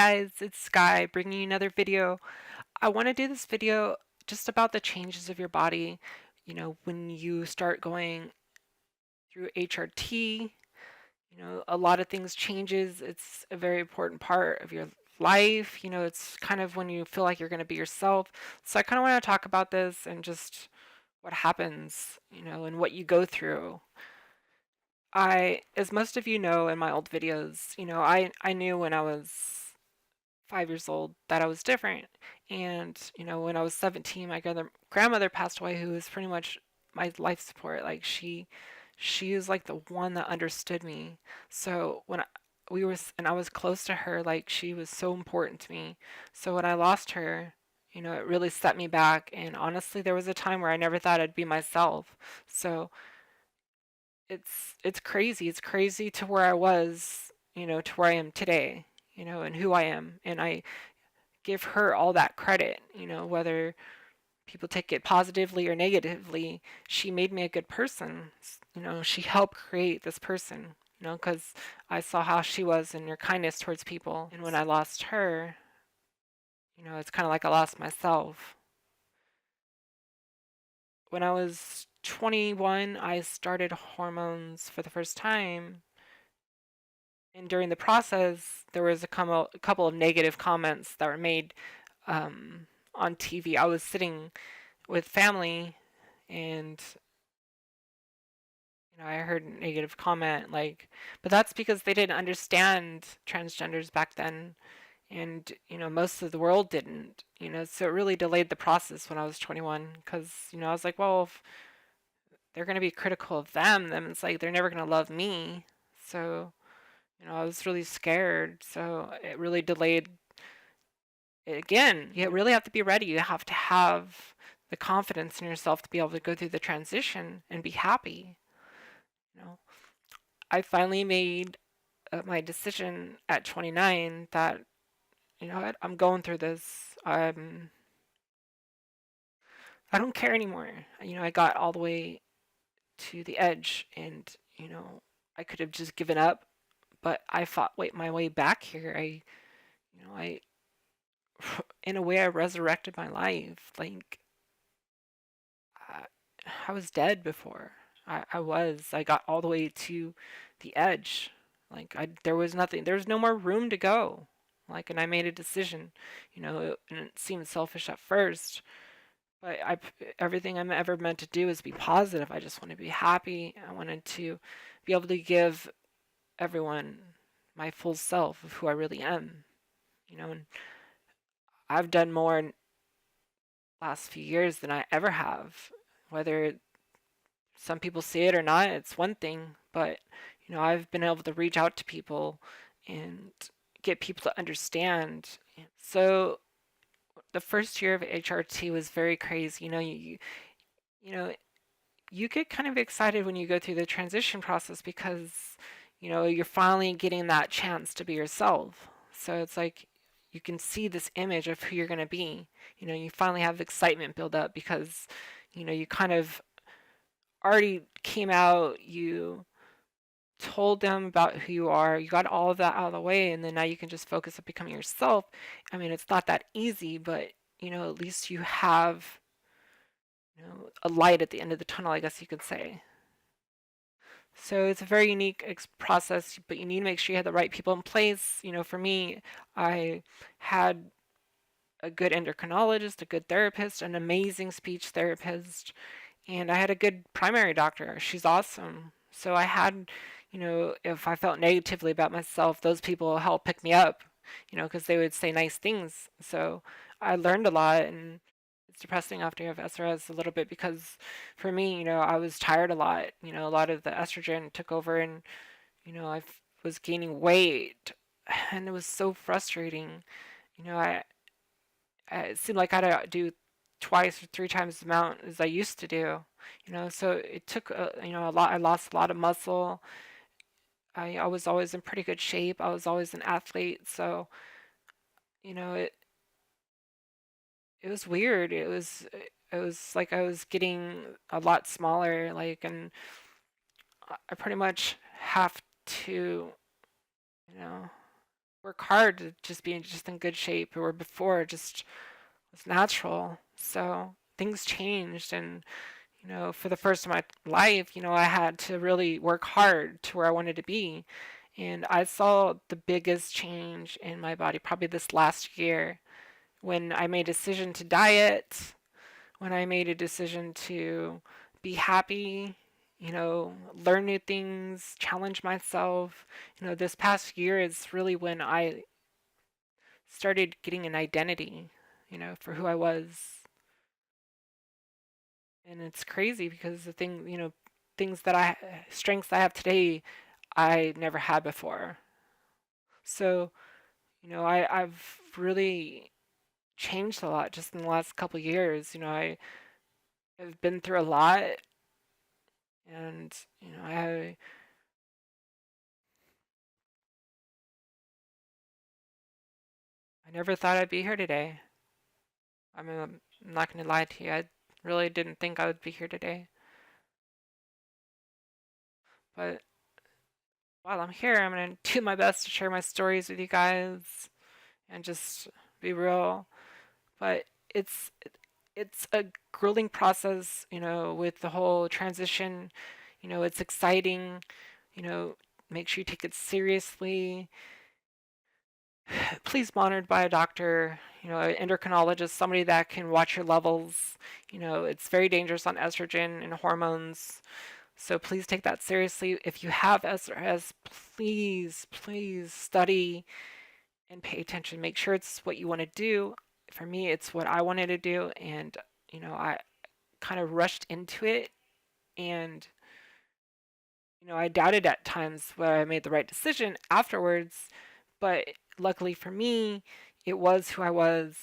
guys, it's Sky bringing you another video. I want to do this video just about the changes of your body. When you start going through HRT, a lot of things changes. It's a very important part of your life. It's kind of when you feel like you're going to be yourself. So I kind of want to talk about this and just what happens, and what you go through. As most of you know in my old videos, I knew when I was 5 years old that I was different. And, when I was 17, my grandmother passed away, who was pretty much my life support. Like she is like the one that understood me. So and I was close to her, like she was so important to me. So when I lost her, it really set me back. And honestly, there was a time where I never thought I'd be myself. So it's crazy. It's crazy to where I was, to where I am today, and who I am. And I give her all that credit, whether people take it positively or negatively. She made me a good person. She helped create this person, because I saw how she was and her kindness towards people. And when I lost her, it's kind of like I lost myself. When I was 21, I started hormones for the first time. And during the process, there was a couple of negative comments that were made on TV. I was sitting with family, and I heard a negative comment, like, but that's because they didn't understand transgenders back then, and most of the world didn't. So it really delayed the process when I was 21, because I was like, well, if they're going to be critical of them, then it's like they're never going to love me. So I was really scared. So it really delayed it. Again, you really have to be ready. You have to have the confidence in yourself to be able to go through the transition and be happy. I finally made my decision at 29 that, what, I'm going through this. I don't care anymore. I got all the way to the edge, and I could have just given up, but I fought my way back here. I in a way, I resurrected my life. Like, I, I was dead before. I got all the way to the edge. Like, there was nothing, there was no more room to go. Like, and I made a decision, and it seemed selfish at first, but everything I'm ever meant to do is be positive. I just want to be happy. I wanted to be able to give everyone my full self of who I really am, and I've done more in the last few years than I ever have. Whether some people see it or not, it's one thing, but I've been able to reach out to people and get people to understand. So the first year of HRT was very crazy. You get kind of excited when you go through the transition process, because you're finally getting that chance to be yourself. So it's like you can see this image of who you're going to be. You finally have excitement build up, because you kind of already came out, you told them about who you are, you got all of that out of the way, and then now you can just focus on becoming yourself. I mean, it's not that easy, but at least you have a light at the end of the tunnel, I guess you could say. So it's a very unique process, but you need to make sure you have the right people in place. For me, I had a good endocrinologist, a good therapist, an amazing speech therapist, and I had a good primary doctor. She's awesome. So I had, if I felt negatively about myself, those people helped pick me up, because they would say nice things. So I learned a lot, and it's depressing after you have SRS a little bit, because for me, I was tired a lot. A lot of the estrogen took over, and, I was gaining weight, and it was so frustrating. It seemed like I had to do twice or three times the amount as I used to do. So it took a lot. I lost a lot of muscle. I was always in pretty good shape. I was always an athlete. So it was weird. It was like I was getting a lot smaller. Like, and I pretty much have to, you know work hard to just be just in good shape, or before it just was natural. So things changed, and for the first of my life, I had to really work hard to where I wanted to be. And I saw the biggest change in my body probably this last year when I made a decision to diet, when I made a decision to be happy, learn new things, challenge myself. This past year is really when I started getting an identity, for who I was. And it's crazy because things that strengths I have today, I never had before. So, I've really changed a lot just in the last couple of years. I've been through a lot, and, I never thought I'd be here today. I mean, I'm not going to lie to you. I really didn't think I would be here today. But while I'm here, I'm going to do my best to share my stories with you guys and just be real. But it's it's a grueling process, with the whole transition. It's exciting. Make sure you take it seriously. Please monitored by a doctor, an endocrinologist, somebody that can watch your levels. It's very dangerous on estrogen and hormones. So please take that seriously. If you have SRS, please study and pay attention. Make sure it's what you want to do. For me, it's what I wanted to do, and I kind of rushed into it, and I doubted at times whether I made the right decision afterwards, but luckily for me, it was who I was,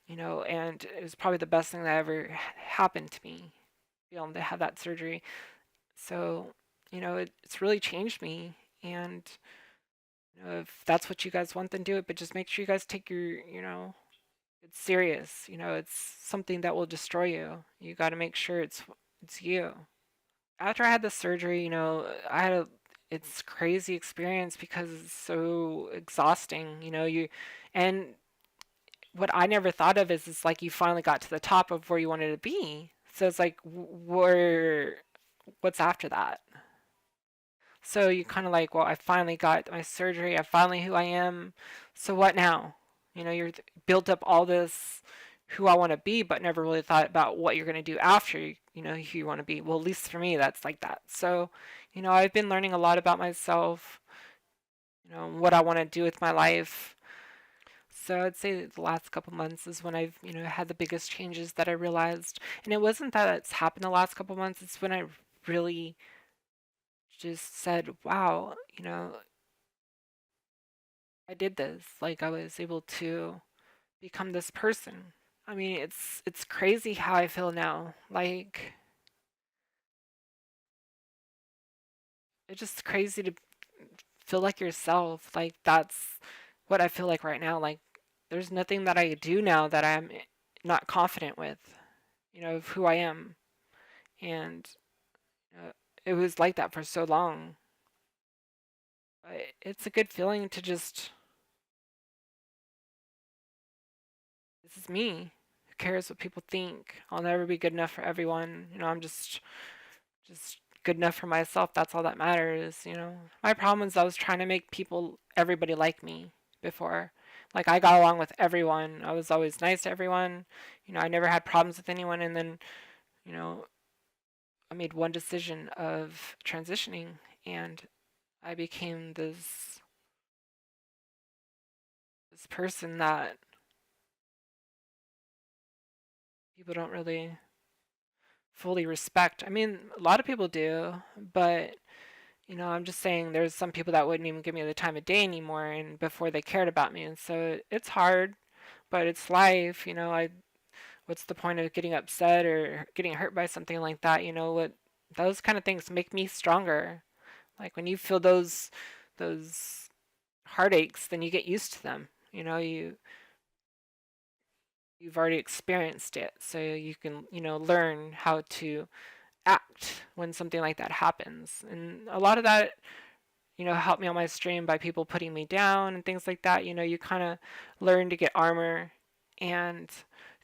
and it was probably the best thing that ever happened to me, be able to have that surgery. So, it's really changed me, and if that's what you guys want, then do it. But just make sure you guys take it's serious. It's something that will destroy you. You got to make sure it's you. After I had the surgery, it's crazy experience because it's so exhausting. And what I never thought of is it's like you finally got to the top of where you wanted to be. So it's like what's after that? So you kind of like, well, I finally got my surgery. I'm finally who I am. So what now? You're built up all this who I want to be, but never really thought about what you're going to do after who you want to be. Well, at least for me, that's like that. So, I've been learning a lot about myself, what I want to do with my life. So I'd say the last couple months is when I've, had the biggest changes that I realized. And it wasn't that it's happened the last couple months, it's when I really just said, wow, I did this. Like I was able to become this person. I mean, it's crazy how I feel now. Like it's just crazy to feel like yourself. Like that's what I feel like right now. Like there's nothing that I do now that I'm not confident with, of who I am. And it was like that for so long. But it's a good feeling to just, this is me. Who cares what people think? I'll never be good enough for everyone. I'm just good enough for myself. That's all that matters. My problem is I was trying to make everybody like me before. Like I got along with everyone. I was always nice to everyone. I never had problems with anyone. And then, you know, I made one decision of transitioning, and I became this person that people don't really fully respect. I mean, a lot of people do, but I'm just saying there's some people that wouldn't even give me the time of day anymore and before they cared about me. And so it's hard, but it's life. What's the point of getting upset or getting hurt by something like that? What those kind of things make me stronger. Like when you feel those heartaches, then you get used to them. You've already experienced it, so you can, learn how to act when something like that happens. And a lot of that help me on my stream by people putting me down and things like that. You kind of learn to get armor and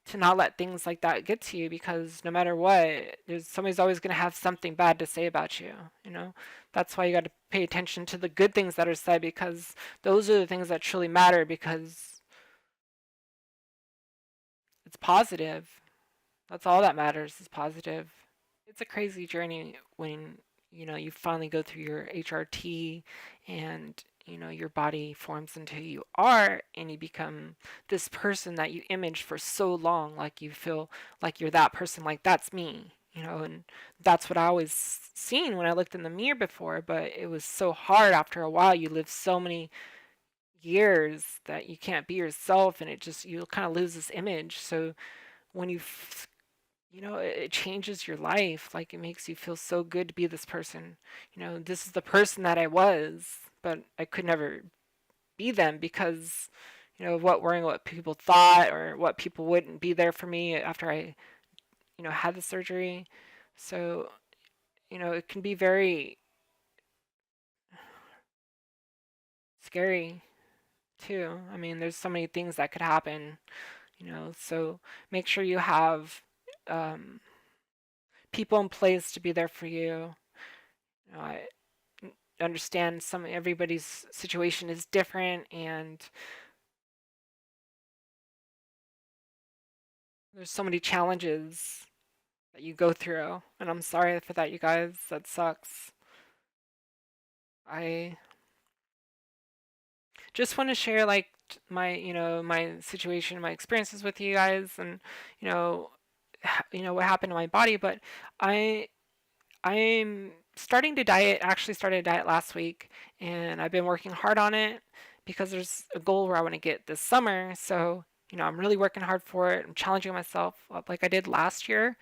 to not let things like that get to you, because no matter what, there's somebody's always going to have something bad to say about you. That's why you got to pay attention to the good things that are said, because those are the things that truly matter, because it's positive. That's all that matters is positive. It's a crazy journey when you finally go through your HRT, and your body forms into who you are, and you become this person that you imaged for so long. Like, you feel like you're that person, like that's me. And that's what I always seen when I looked in the mirror before. But it was so hard after a while. You live so many years that you can't be yourself, and you kind of lose this image. So when it changes your life. Like, it makes you feel so good to be this person. This is the person that I was, but I could never be them because, of worrying what people thought, or what people wouldn't be there for me after I, had the surgery. So, it can be very scary too. I mean, there's so many things that could happen, so make sure you have um, people in place to be there for you. I understand everybody's situation is different, and there's so many challenges that you go through, and I'm sorry for that, you guys. That sucks. I just want to share, like, my situation, my experiences with you guys, and you know what happened to my body. But I I'm starting to diet. Actually started a diet last week, and I've been working hard on it because there's a goal where I want to get this summer. So, I'm really working hard for it. I'm challenging myself like I did last year.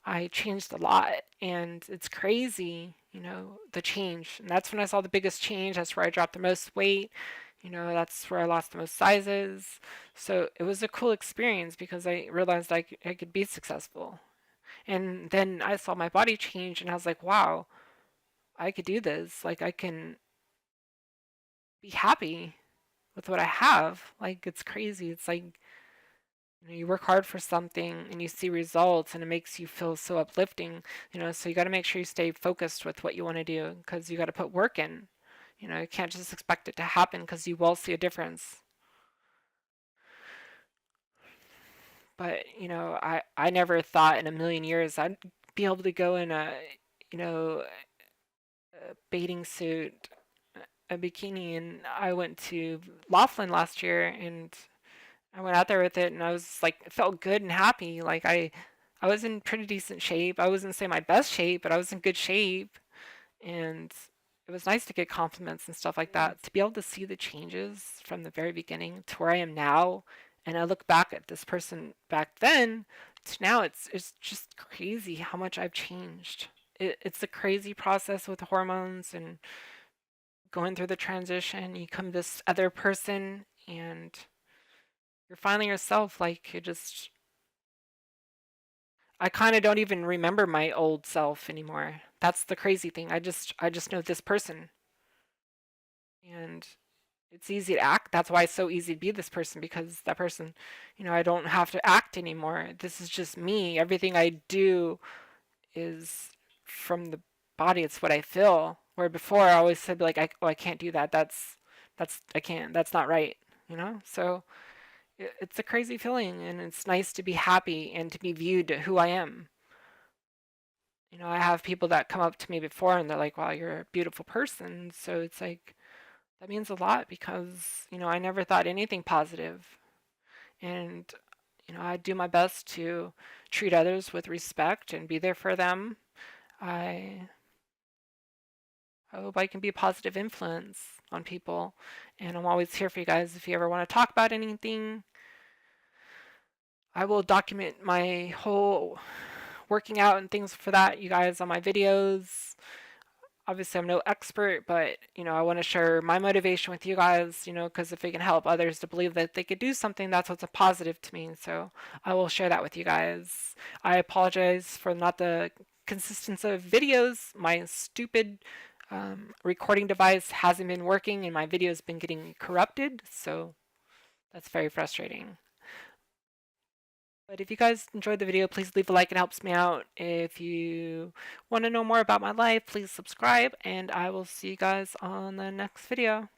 I changed a lot, and it's crazy, the change. And that's when I saw the biggest change. That's where I dropped the most weight. That's where I lost the most sizes. So it was a cool experience because I realized I could be successful. And then I saw my body change, and I was like, wow, I could do this. Like, I can be happy with what I have. Like, it's crazy. It's like, you work hard for something and you see results, and it makes you feel so uplifting. So you got to make sure you stay focused with what you want to do, because you got to put work in. You can't just expect it to happen, because you will see a difference. But, I never thought in a million years I'd be able to go in you know, a bathing suit, a bikini, and I went to Laughlin last year, and I went out there with it, and I was like, it felt good and happy. Like, I was in pretty decent shape. I wasn't say my best shape, but I was in good shape, and it was nice to get compliments and stuff like that. To be able to see the changes from the very beginning to where I am now, and I look back at this person back then to now, it's just crazy how much I've changed. It's a crazy process with hormones and going through the transition. You become this other person, and you're finally yourself. Like, I kind of don't even remember my old self anymore. That's the crazy thing. I just know this person, and it's easy to act. That's why it's so easy to be this person, because that person, I don't have to act anymore. This is just me. Everything I do is from the body. It's what I feel. Where before I always said, like, I can't do that. I can't. That's not right. So it's a crazy feeling, and it's nice to be happy and to be viewed who I am. I have people that come up to me before, and they're like, wow, you're a beautiful person. So it's like, that means a lot, because, I never thought anything positive. And, I do my best to treat others with respect and be there for them. I hope I can be a positive influence on people. And I'm always here for you guys if you ever want to talk about anything. I will document my whole working out and things for that, you guys, on my videos. Obviously, I'm no expert, but I want to share my motivation with you guys, because if it can help others to believe that they could do something, that's what's a positive to me. So I will share that with you guys. I apologize for not the consistency of videos. My stupid recording device hasn't been working and my video has been getting corrupted, so that's very frustrating. But if you guys enjoyed the video, please leave a like, it helps me out. If you want to know more about my life, please subscribe, and I will see you guys on the next video.